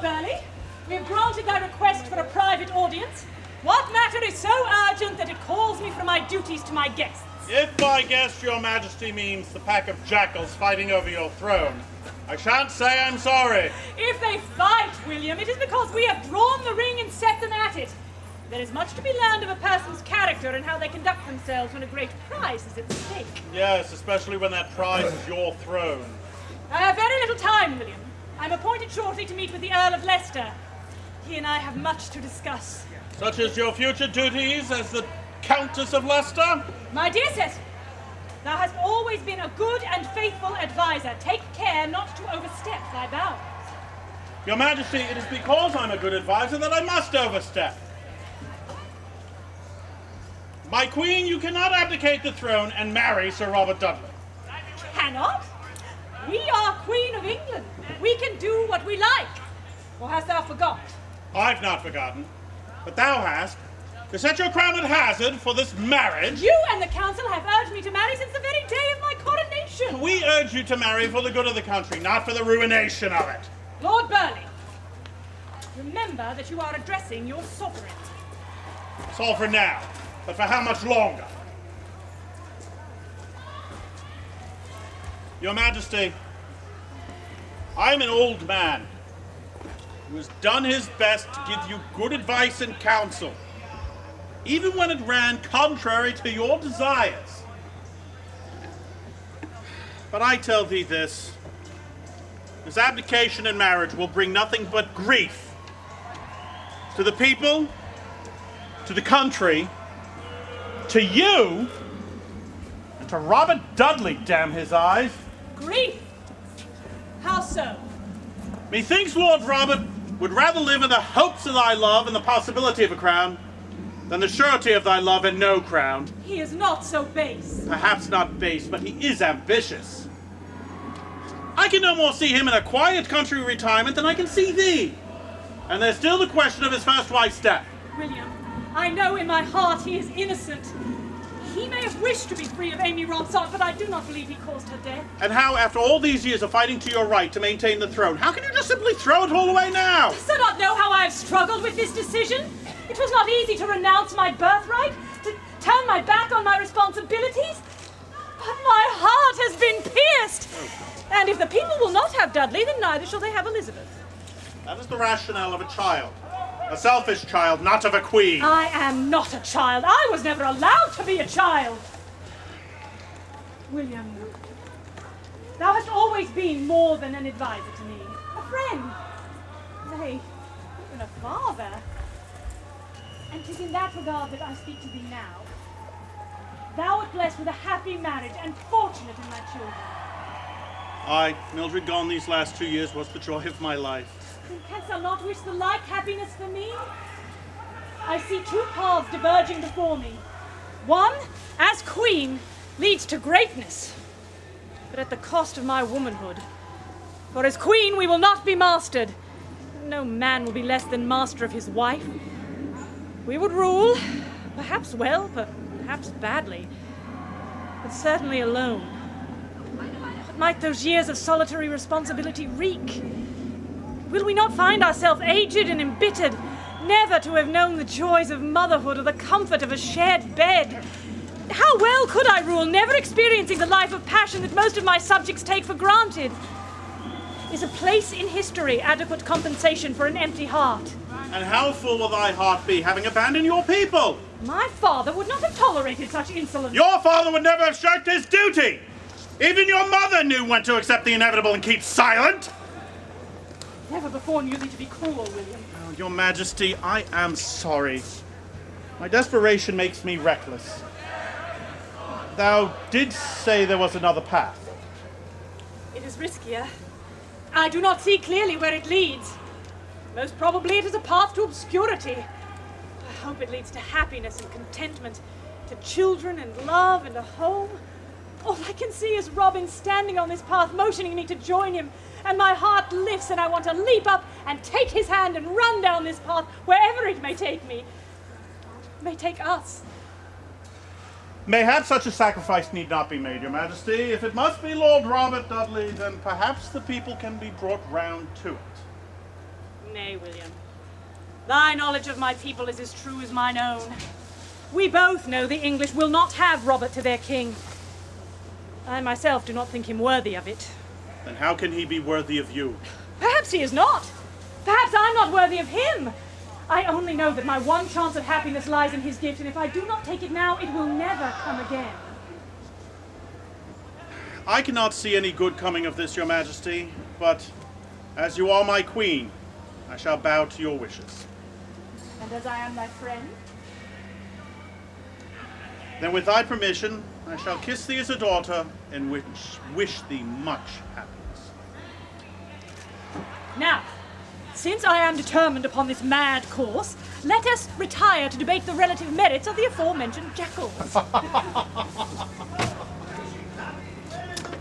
Burleigh, we have granted thy request for a private audience. What matter is so urgent that it calls me from my duties to my guests? If by guest your majesty means the pack of jackals fighting over your throne, I shan't say I'm sorry. If they fight, William, it is because we have drawn the ring and set them at it. There is much to be learned of a person's character and how they conduct themselves when a great prize is at stake. Yes, especially when that prize is your throne. I have very little time, William. I'm appointed shortly to meet with the Earl of Leicester. He and I have much to discuss. Such as your future duties as the Countess of Leicester? My dear Cecil, thou hast always been a good and faithful adviser. Take care not to overstep thy bounds. Your Majesty, it is because I'm a good adviser that I must overstep. My queen, you cannot abdicate the throne and marry Sir Robert Dudley. Cannot? We are Queen of England. We can do what we like. Or hast thou forgot? I've not forgotten, but thou hast. To set your crown at hazard for this marriage. You and the council have urged me to marry since the very day of my coronation. We urge you to marry for the good of the country, not for the ruination of it. Lord Burleigh, remember that you are addressing your sovereign. It's all for now, but for how much longer? Your Majesty, I'm an old man who has done his best to give you good advice and counsel, even when it ran contrary to your desires. But I tell thee this abdication and marriage will bring nothing but grief to the people, to the country, to you, and to Robert Dudley, damn his eyes. Grief? How so? Methinks Lord Robert would rather live in the hopes of thy love and the possibility of a crown than the surety of thy love and no crown. He is not so base. Perhaps not base, but he is ambitious. I can no more see him in a quiet country retirement than I can see thee. And there's still the question of his first wife's death. William, I know in my heart he is innocent. He may have wished to be free of Amy Ronsard, but I do not believe he caused her death. And how, after all these years of fighting to your right to maintain the throne, how can you just simply throw it all away now? Does thou not know how I have struggled with this decision? It was not easy to renounce my birthright, to turn my back on my responsibilities. But my heart has been pierced. And if the people will not have Dudley, then neither shall they have Elizabeth. That is the rationale of a child. A selfish child, not of a queen. I am not a child. I was never allowed to be a child. William, thou hast always been more than an advisor to me. A friend. Nay, even a father. And 'tis in that regard that I speak to thee now. Thou art blessed with a happy marriage and fortunate in thy children. Aye, Mildred gone these last 2 years was the joy of my life. Then canst thou not wish the like happiness for me? I see two paths diverging before me. One, as queen, leads to greatness, but at the cost of my womanhood. For as queen we will not be mastered. No man will be less than master of his wife. We would rule, perhaps well, perhaps badly, but certainly alone. What might those years of solitary responsibility wreak? Will we not find ourselves aged and embittered, never to have known the joys of motherhood or the comfort of a shared bed? How well could I rule, never experiencing the life of passion that most of my subjects take for granted? Is a place in history adequate compensation for an empty heart? And how full will thy heart be, having abandoned your people? My father would not have tolerated such insolence. Your father would never have shirked his duty! Even your mother knew when to accept the inevitable and keep silent! Never before knew thee to be cruel, William. Oh, your Majesty, I am sorry. My desperation makes me reckless. Thou didst say there was another path. It is riskier. I do not see clearly where it leads. Most probably it is a path to obscurity. I hope it leads to happiness and contentment, to children and love and a home. All I can see is Robin standing on this path, motioning me to join him, and my heart lifts and I want to leap up and take his hand and run down this path, wherever it may take me. It may take us. Mayhap such a sacrifice need not be made, your Majesty. If it must be Lord Robert Dudley, then perhaps the people can be brought round to it. Nay, William. Thy knowledge of my people is as true as mine own. We both know the English will not have Robert to their king. I myself do not think him worthy of it. Then how can he be worthy of you? Perhaps he is not. Perhaps I'm not worthy of him. I only know that my one chance of happiness lies in his gift, and if I do not take it now, it will never come again. I cannot see any good coming of this, your majesty, but as you are my queen, I shall bow to your wishes. And as I am thy friend? Then with thy permission, I shall kiss thee as a daughter, and wish thee much happiness. Now, since I am determined upon this mad course, let us retire to debate the relative merits of the aforementioned jackals.